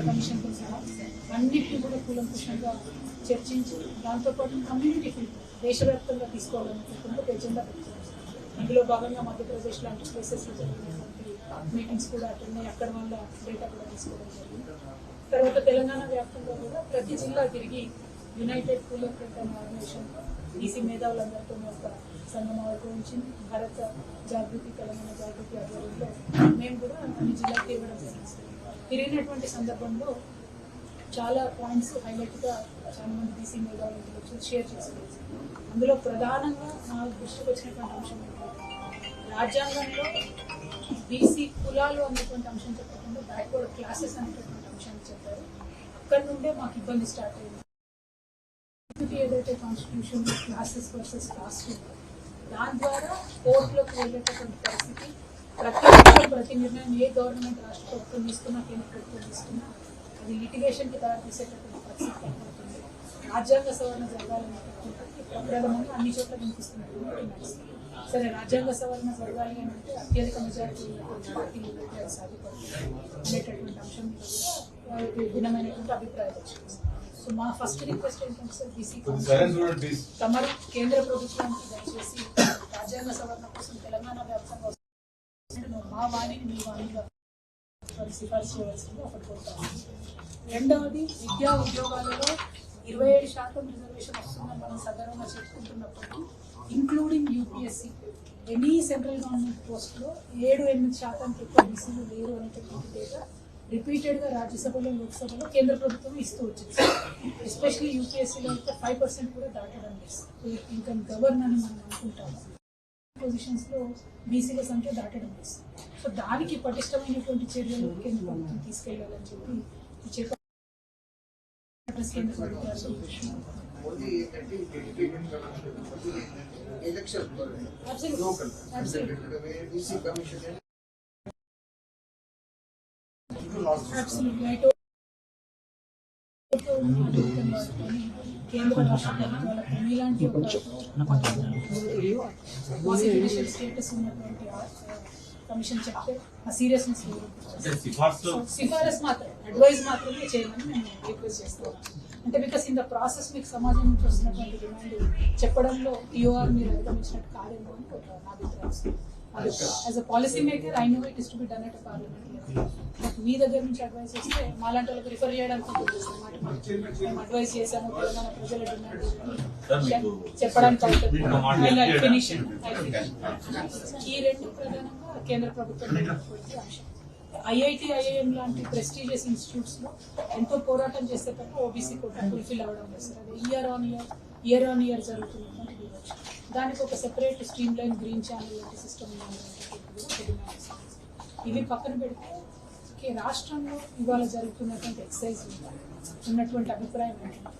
Commission సహా అన్నింటినీ కూడా కూలంకుషంగా చర్చించి దాంతోపాటు కమ్యూనిటీ ఫీల్డ్ దేశవ్యాప్తంగా తీసుకోవాలనుకుంటున్న ఒక ఎజెండా పెట్టుకోవాలి. అందులో భాగంగా మధ్యప్రదేశ్ లాంటి ప్లేసెస్లో జరిగినటువంటి మీటింగ్స్ కూడా అటెండ్ అయ్యి అక్కడ వాళ్ళ డేటా కూడా తీసుకోవడం జరిగింది. తర్వాత తెలంగాణ వ్యాప్తంగా కూడా ప్రతి జిల్లా తిరిగి యునైటెడ్ కూలర్ ఆర్గనైజేషన్ ఈసీ మేధావులందరితో ఒక సంఘం ఆవిర్భవించింది. భారత జాగృతి తెలంగాణ జాగృతి ఆధ్వర్యంలో మేము కూడా అన్ని జిల్లాకి ఇవ్వడం జరిగింది. తిరిగినటువంటి సందర్భంలో చాలా పాయింట్స్ హైలైట్గా చాలా మంది బీసీ మేధావులు వచ్చి షేర్ చేసుకోవచ్చు. అందులో ప్రధానంగా నా దృష్టికి వచ్చినటువంటి అంశం ఏంటంటే రాజ్యాంగంలో బీసీ కులాలు అనేటువంటి అంశం చెప్పకుండా బ్యాక్వర్డ్ క్లాసెస్ అనేటటువంటి అంశాన్ని చెప్పారు. అక్కడి నుండే మాకు ఇబ్బంది స్టార్ట్ అయింది. ఏదైతే కాన్స్టిట్యూషన్ క్లాసెస్ వర్సెస్ కాస్ట్ దాని ద్వారా కోర్టులోకి వెళ్ళేటటువంటి పరిస్థితి ప్రతి నిర్ణయం ఏ గవర్నమెంట్ రాష్ట్ర ప్రభుత్వం తీసుకున్నా కేంద్ర ప్రభుత్వం తీసుకున్నా అది లిటిగేషన్కి దారి తీసేటటువంటి పరిస్థితి ఏర్పడుతుంది. రాజ్యాంగ సవరణ జరగాలనేటటువంటి ప్రప్రథమంగా అన్ని చోట్ల వినిపిస్తున్నటువంటి నడుస్తుంది. సరే, రాజ్యాంగ సవరణ జరగాలి అంటే అత్యధిక మెజారిటీ పార్టీలు సాధ్యపడుతుంది అనేటటువంటి అంశం మీద కూడా భిన్నమైనటువంటి అభిప్రాయాలు వచ్చింది. సో మా ఫస్ట్ రిక్వెస్ట్ ఏంటంటే సార్, బీసీ తమరు కేంద్ర ప్రభుత్వానికి దయచేసి రాజ్యాంగ సవరణ కోసం తెలంగాణ వ్యాప్తంగా మా వాణిని మీ వాణిగా సిఫార్సు చేయవలసింది ఒకటి కోరుతాము. రెండవది, విద్యా ఉద్యోగాలలో 27% రిజర్వేషన్ వస్తుందని మనం సగర్వంగా చెప్పుకుంటున్నప్పుడు including UPSC any central government పోస్టులో 7-8% ఎక్కువ బీసీలు లేరు అనేటటువంటి డేటా రిపీటెడ్గా రాజ్యసభలో లోక్సభలో కేంద్ర ప్రభుత్వం ఇస్తూ వచ్చింది. ఎస్పెషల్లీ యూపీఎస్సీలో అయితే 5% కూడా దాటడం లేదు. ఇంకా గవర్న్ అని మనం అనుకుంటాము. పొజిషన్స్లో బీసీల సంఖ్య దాటడం లేదు. సో దానికి పటిష్టమైనటువంటి చర్యలు కేంద్ర ప్రభుత్వం తీసుకెళ్లాలని చెప్పి కేంద్ర రాష్ట్ర ప్రభుత్వాలకు మీలాంటి స్టేటస్ ఉన్నటువంటి కమిషన్ చెప్తే ఆ సీరియస్నెస్ సిఫారసు మాత్రం అడ్వైజ్ మాత్రమే చేయమని మేము రిక్వెస్ట్ చేస్తాం. అంటే బికాస్ ఇన్ ద ప్రాసెస్ మీకు సమాజం నుంచి వస్తున్నటువంటి డిమాండ్ చెప్పడంలో టీఓఆర్ మీరు అధిగమించినట్టు కాదేమో అని నా అభిప్రాయం. As a policy maker I know it is to be done at parliament. But మీ దగ్గర నుంచి అడ్వైస్ వస్తే మాలాంటి వాళ్ళకి రిఫర్ చేయడానికి మేము అడ్వైస్ చేశాము. తెలంగాణ ప్రజల డిమాండ్ చెప్పడానికి ఈ రెండు ప్రధానంగా కేంద్ర ప్రభుత్వం అంశం. ఐఐటి, ఐఐఎం లాంటి ప్రెస్టీజియస్ ఇన్స్టిట్యూట్స్ లో ఎంతో పోరాటం చేస్తే తప్ప ఓబీసీ కోటా ఫుల్ఫిల్ అవ్వడం లేదు. అది ఇయర్ ఆన్ ఇయర్ జరుగుతున్నటువంటి వివక్ష. దానికి ఒక separate stream line green channel లాంటి సిస్టమ్ ఇవి పక్కన పెడితే రాష్ట్రంలో ఇవాళ జరుగుతున్నటువంటి ఎక్సైజ్ ఉన్నటువంటి అభిప్రాయం ఏంటంటే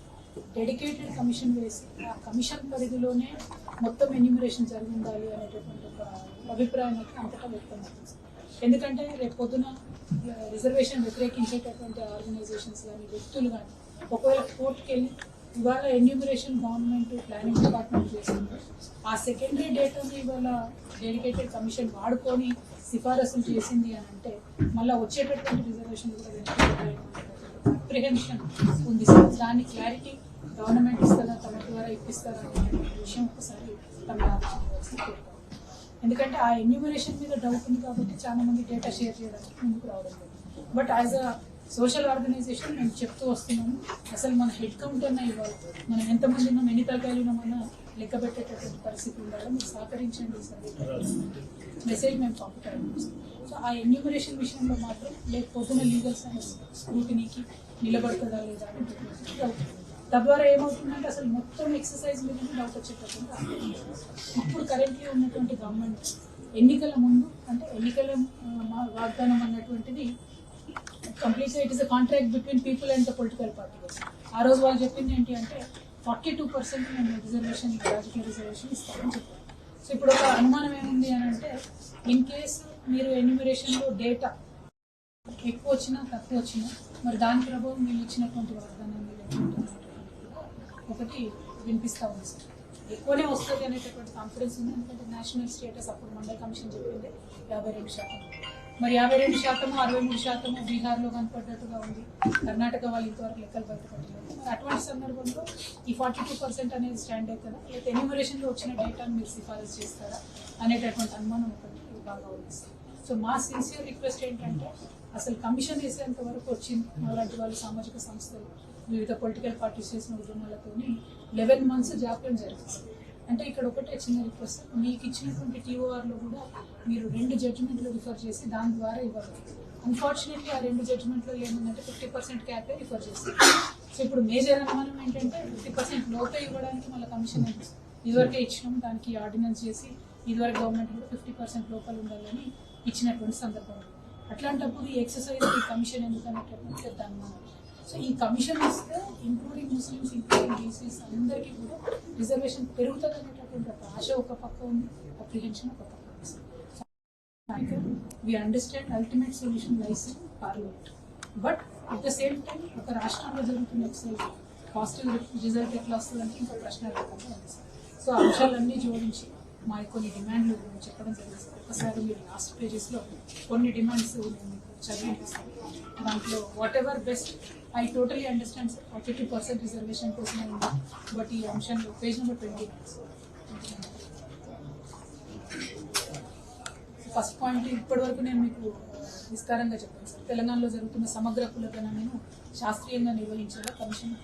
డెడికేటెడ్ కమిషన్ వేసి ఆ కమిషన్ పరిధిలోనే మొత్తం ఎన్యూమరేషన్ జరిగి ఉండాలి అనేటటువంటి ఒక అభిప్రాయం అయితే అంతటా వ్యక్తమవుతుంది. ఎందుకంటే రేపు పొద్దున రిజర్వేషన్ వ్యతిరేకించేటటువంటి ఆర్గనైజేషన్స్ కానీ వ్యక్తులు కానీ ఒకవేళ కోర్టుకి వెళ్ళి ఇవాళ ఎన్యూమరేషన్ గవర్నమెంట్ ప్లానింగ్ డిపార్ట్మెంట్ చేస్తుంది, ఆ సెకండరీ డేటాని ఇవాళ డెడికేటెడ్ కమిషన్ వాడుకొని సిఫారసులు చేసింది అని అంటే మళ్ళీ వచ్చేటటువంటి రిజర్వేషన్ కూడా అప్రిహెన్షన్ ఉంది. సార్, దాని క్లారిటీ గవర్నమెంట్ ఇస్తుందా, తమ ద్వారా ఇప్పిస్తారా అనే విషయం ఒకసారి తమ ఎందుకంటే ఆ ఎన్యూమరేషన్ మీద డౌట్ ఉంది కాబట్టి చాలా మంది డేటా షేర్ చేయడానికి ముందుకు రావడం లేదు. But as a social organization మేము చెప్తూ వస్తున్నాము, అసలు మన హెడ్ కౌంట్ అన్నా ఇవ్వాలి, మనం ఎంతమంది ఉన్నాం, ఎన్ని తరగతులు ఉన్నామన్నా లెక్క పెట్టేటటువంటి పరిస్థితి ఉండాలి. మీరు సహకరించండి సార్ మెసేజ్ మేము పంపుతాం. సో ఆ ఎన్యూమరేషన్ విషయంలో మాత్రం లేకపోతున్న లీగల్ సైన్స్ స్క్రూటినీకి నిలబడుతుందా లేదా అనేటటువంటి డౌట్. తద్వారా ఏమవుతుందంటే అసలు మొత్తం ఎక్సర్సైజ్ మీద డౌట్ వచ్చేటప్పుడు ఇప్పుడు కరెంట్లీ ఉన్నటువంటి గవర్నమెంట్ ఎన్నికల ముందు అంటే ఎన్నికల వాగ్దానం అన్నటువంటిది కంప్లీట్గా it is a contract between people and the political parties. ఆ రోజు వాళ్ళు చెప్పింది ఏంటి అంటే 42% మేము రిజర్వేషన్ రాజకీయ రిజర్వేషన్ ఇస్తామని చెప్పారు. సో ఇప్పుడు ఒక అనుమానం ఏముంది అని అంటే ఇన్ కేసు మీరు ఎన్యూమరేషన్లో డేటా ఎక్కువ వచ్చినా తక్కువ వచ్చినా మరి దాని ప్రభావం మీరు ఇచ్చినటువంటి వాగ్దానం ఒకటి వినిపిస్తూ ఉంది సార్. ఎక్కువనే వస్తుంది అనేటటువంటి కాన్ఫిడెన్స్ ఉంది. ఎందుకంటే నేషనల్ స్టేటస్ అప్పుడు మండల్ కమిషన్ చెప్పింది 52%. మరి 52% 63% బీహార్లో కనపడ్డట్టుగా ఉంది. కర్ణాటక వాళ్ళు ఇంతవరకు లెక్కలు బయటపడలేదు. అటువంటి సందర్భంలో ఈ 42% అనేది స్టాండ్ అవుతుందా, లేకపోతే ఎన్యూమరేషన్లో వచ్చిన డేటాను మీరు సిఫారసు చేస్తారా అనేటటువంటి అనుమానం ఒకటి బాగా ఉంది. సో మా సిన్సియర్ రిక్వెస్ట్ ఏంటంటే అసలు కమిషన్ వేసేంత వరకు వచ్చింది అలాంటి వాళ్ళు సామాజిక సంస్థలు వివిధ పొలిటికల్ పార్టీస్ చేసిన ఉద్యమాలతోని 11 months జాప్యం జరిగింది. అంటే ఇక్కడ ఒకటే చిన్న రిక్వెస్ట్, మీకు ఇచ్చినటువంటి టీఓఆర్లో కూడా మీరు 2 జడ్జిమెంట్లు రిఫర్ చేసి దాని ద్వారా ఇవ్వాలి. అన్ఫార్చునేట్లీ ఆ 2 జడ్జిమెంట్లో ఏముందంటే 50% క్యాపే రిఫర్ చేస్తారు. సో ఇప్పుడు మేజర్ అనుమానం ఏంటంటే 50% లోపే ఇవ్వడానికి మళ్ళీ కమిషన్ ఇదివరకే ఇచ్చినాం, దానికి ఆర్డినెన్స్ చేసి ఇదివరకు గవర్నమెంట్ కూడా 50% లోపల ఉండాలని ఇచ్చినటువంటి సందర్భం. అట్లాంటప్పుడు ఈ ఎక్సర్సైజ్ ఈ కమిషన్ ఎందుకు అనేటటువంటి పెద్ద అనుమానం. సో ఈ కమిషన్ ఇస్తే ఇంక్లూడింగ్ ముస్లిమ్స్, ఇంక్లూడింగ్ బీసీస్ అందరికీ కూడా రిజర్వేషన్ పెరుగుతుంది అనేటటువంటి ఒక ఆశ ఒక పక్క ఉంది, అప్రిహెన్షన్ ఒక పక్క ఉంది. We understand ultimate solution lies in parliament, but at the same time ఒక రాష్ట్రంలో జరుగుతున్న ఎక్సైజ్ పాజిటివ్ రిజల్ట్ ఎట్లా వస్తుందంటే ఇంకా ప్రశ్న రకంగా ఉంది. సో అంశాలన్నీ జోడించి మా కొన్ని డిమాండ్లు చెప్పడం జరిగింది. ఒకసారి మీరు లాస్ట్ పేజెస్లో కొన్ని డిమాండ్స్ నేను చదివిస్తాను. దాంట్లో what ever best, I totally understand sir 42% reservation కోసమే ఉంది, బట్ ఈ అంశంలో పేజ్ నెంబర్ 20 ఫస్ట్ పాయింట్ ఇప్పటి వరకు నేను మీకు విస్తారంగా చెప్పాను సార్. తెలంగాణలో జరుగుతున్న సమగ్ర కులగణనను శాస్త్రీయంగా నిర్వహించేలా కమిషన్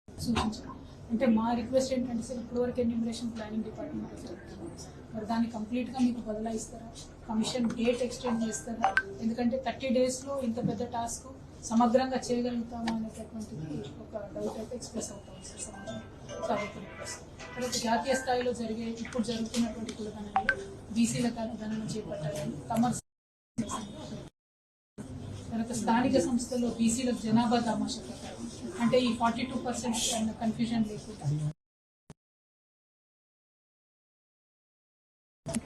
సూచించాను. అంటే మా రిక్వెస్ట్ ఏంటంటే సార్ ఇప్పటివరకు ఎన్యూమరేషన్ ప్లానింగ్ డిపార్ట్మెంట్ జరుగుతుంది, మరి దాన్ని కంప్లీట్గా మీకు బదలాయిస్తారా, కమిషన్ డేట్ ఎక్స్టెండ్ చేస్తారా? ఎందుకంటే 30 daysలో ఇంత పెద్ద టాస్క్ సమగ్రంగా చేయగలుగుతామా అనేటటువంటిది ఒక డౌట్ అయితే ఎక్స్ప్రెస్ అవుతాం సార్ సమాజం. కాబట్టి తర్వాత జాతీయ స్థాయిలో ఇప్పుడు జరుగుతున్నటువంటి కులగణనలో బీసీల గణన చేపట్టాలని తమరు. తర్వాత స్థానిక సంస్థల్లో బీసీలకు జనాభా దామాషా ప్రకారం అంటే ఈ 42% అన్న కన్ఫ్యూజన్ లేకుండా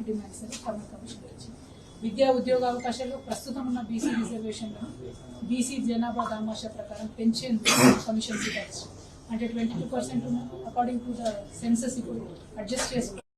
డిమాండ్ సరే కమిషన్ వచ్చింది. విద్యా ఉద్యోగ అవకాశాల్లో ప్రస్తుతం ఉన్న బీసీ రిజర్వేషన్లను బీసీ జనాభా దామాషా ప్రకారం పెంచేందుకు కమిషన్ సిఫార్సు. అంటే 22% ఉన్న అకార్డింగ్ టు ద సెన్సస్ ఇప్పుడు అడ్జస్ట్ చేసుకుంటారు.